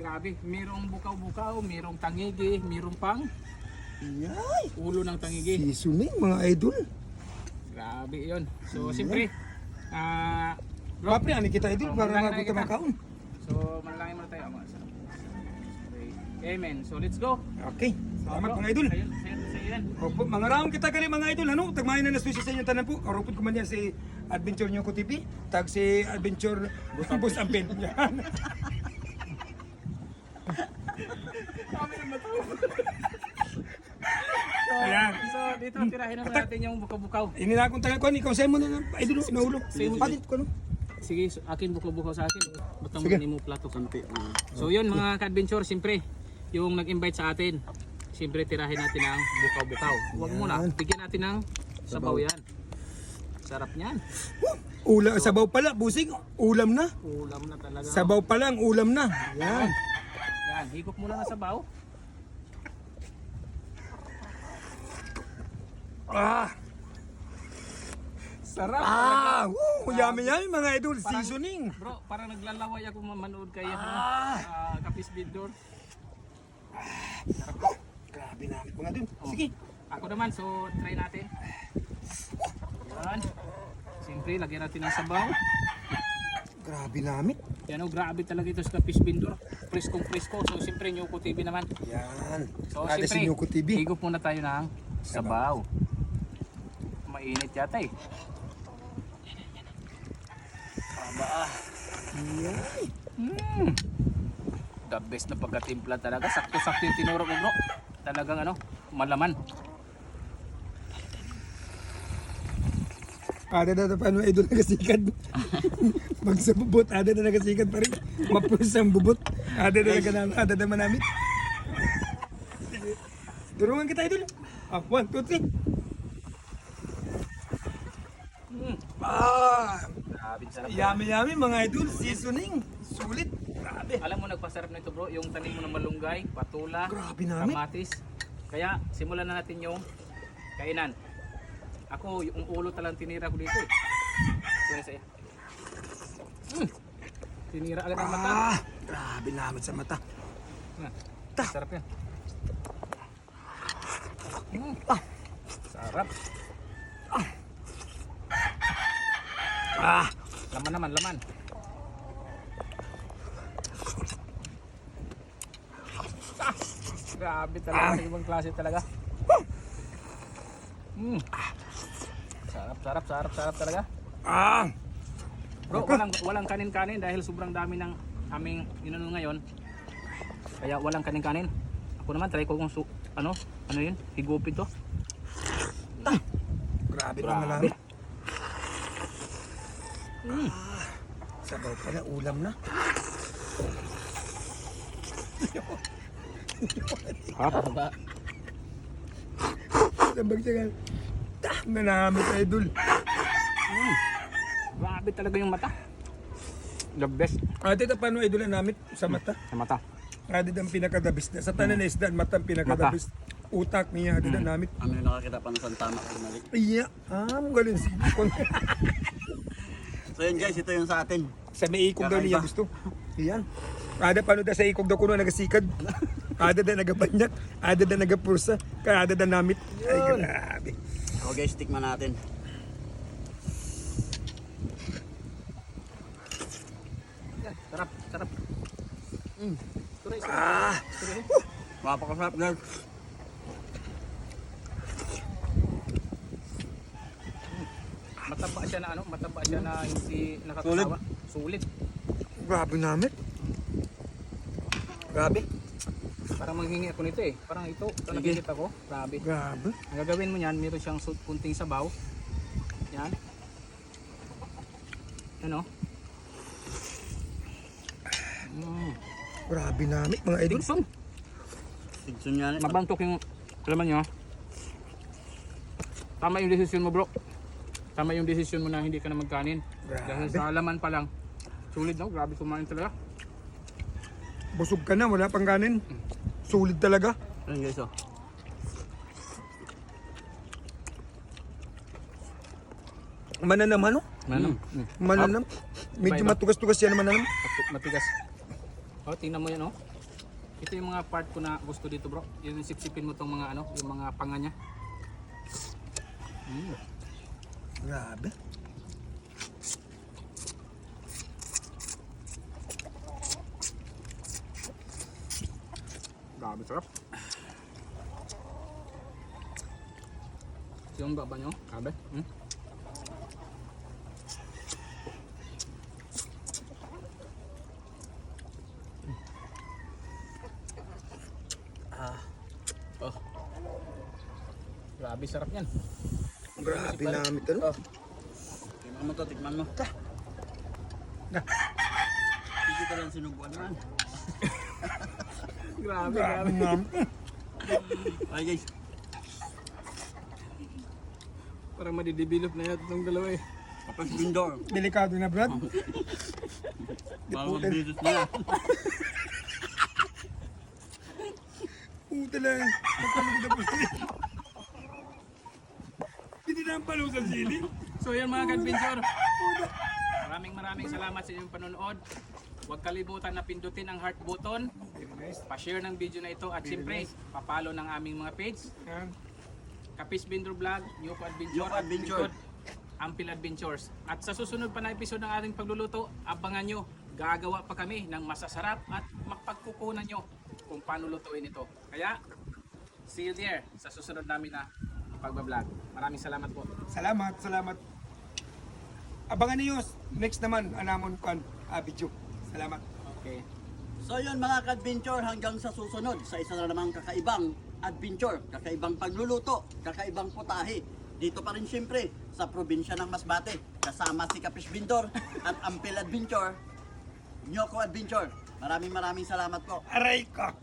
Grabe, mayroong bukaw-bukaw, mayroong tangigi, mayroong pang Yay! ulo ng tangigi. Seasoning mga idol. Grabe yun. So, siyempre, Kapre, ani kita idol para manalangin na mabuta kita. makaon. So, manalangin muna tayo. Amen. So, let's go. Okay, salamat mga idol. Sa'yo yan. Opo, mga raong kita gali mga idol, ano? Tagmahin na naswisi sa inyong tanan po. Karupod ko man yan si Adventure Nyoko TV. Tag si Adventure Bus Ampin. Yan. Ayan. So, dito, tirahin naman natin yung bukaw-bukaw. Inilakong tagal ko, ikaw sa'yo mo na lang. Idol, nahulog. Palit ko, no? Sige, akin bukaw-bukaw sa akin. Butang Sige. mo plato kanti. So, yun mga ka-adventure, siyempre, yung nag-invite sa atin, siyempre tirahin natin ang bukaw-bukaw. Huwag muna, bigyan natin ng sabaw yan. Sarap niyan. Ulam, sabaw pala, busing. Ulam na. Ulam na talaga. Sabaw pa lang, ulam na. Yan. Yan, higop mo lang ang sabaw. Ah! Sarap. Yummy yummy mga idol, seasoning. Bro, parang naglalaway ako manood kayo. Kapis Bidor. Grabe namin mga idol. Sige. Ako naman, so try natin. Yan. Siyempre, lagyan natin ng sabaw. Grabe namin. Yan o, grabe talaga ito sa Kapis Bidor. Preskong presko. So, siyempre, Nyoko TV naman. Yan. So, Kada si siyempre, Nyoko TV. higop muna tayo ng sabaw. Mainit yata eh. Yay. The best na pagkatimpla talaga. Sakto-sakto yung tinuro ko bro. Talagang ano, malaman. Ada na paano idol nagasikat. Pag sa bubot, ada na nagasikat pa rin. Mapus ang bubot. Ada na manamit. Durungan kita idol. 1, 2, 3. Grabe sarap. Yummy mga idol, seasoning. Sulit. Grabe. Alam mo nagpasarap na ito bro, yung tanim mo ng malunggay, patula, Grabe namin. kamatis. Kaya simulan na natin yung kainan. Ako, yung ulo talang tinira ko dito eh. Kaya sa'yo. Tinira agad ang mata. Grabe namin sa mata. Sarap yan. Sarap. Laman naman, laman. Grabe talaga, ibang klase talaga. Sarap talaga. Bro, walang kanin-kanin dahil sobrang dami ng aming inano ngayon. Kaya walang kanin-kanin. Ako naman try ko kung ano yun, higupin to. Grabe naman namin. Sabaw pala, ulam na. Haba. Sabag siya na namin idol. Grabe talaga yung mata. The best Ate, paano idol na namin sa mata? sa mata. Ate, ang pinakadabis na. Sa tanan na isda, mata ang pinakadabis. Utak niya, ate, namin. Ano yung nakakita pa ng Santana kung mali. Iya, magaling si So yun guys, ito yung sa atin. Sa may ikog daw niya Kakaiba. gusto. Iyan. Ada paano da sa ikog daw kuno nagasikad. Ada da nagabanyak, ada da nagapursa, kaya ada da namit. Ay grabe. So guys, tikman natin. Sarap. Tuloy. Mapakasarap guys. Mataba siya na hindi nakakasawa. Sulit. Grabe namit. Grabe. Parang manghingi ako nito eh. Parang ito nakikita ko. Grabe. Grabe. Ang gagawin mo niyan, meron siyang kunting sabaw. Yan. Ano? Grabe namit mga idol. Tingsun. Tigsun yan eh. Mabantok yung laman niya. Tama yung desisyon mo bro. Tama yung desisyon mo na hindi ka na magkanin. Grabe. Dahil sa laman pa lang. Sulit no? Grabe kumain talaga. Busog ka na, wala pang kanin. Sulit talaga. Ayun guys oh. Mananam ano? Manam. Mananam. Medyo Iba-iba. matugas-tugas yan mananam. Matigas. Oh, tingnan mo yan oh. Ito yung mga part ko na gusto dito bro. Yung sipsipin mo tong mga ano, yung mga panga niya. Grabe. Grabe sarap. Yung baba nyo, grabe. Oh. Grabe sarap yan. Grabe namin ito. Oh. Tikman mo to, tikman mo. Hindi ko lang sinubuan man. Grabe, Grabe grabe. namin. Ay guys, Parang madidevelop na yata itong dalawa eh. Kapag Bindor. Delikado na, Brad. Bago mag-business na yan. Puta lang. Magpalugod na po sili. Hindi na ang palo sa sili. So yan mga ka-adventure. Maraming salamat sa inyong panonood. Huwag kalimutan na pindutin ang heart button. Pa-share ng video na ito at siyempre, papalo ng aming mga page. Yan. Kapis Bindor Vlog, Nyoko Adventure, Nyoko Adventure. at Ampil Adventures. At sa susunod pa na episode ng ating pagluluto, abangan nyo, gagawa pa kami ng masasarap at mapagkukunan nyo kung paano lutuin ito. Kaya, see you there sa susunod namin na pagbablog. Maraming salamat po. Salamat. Abangan niyo next naman anamon kan video. Salamat. Okay. So yun mga ka-adventure, hanggang sa susunod sa isa na namang kakaibang adventure, kakaibang pagluluto, kakaibang putahe. Dito pa rin siyempre sa probinsya ng Masbate, kasama si Kapis Bindor at Ampil Adventure, Nyoko Adventure. Maraming salamat po. Aray ka.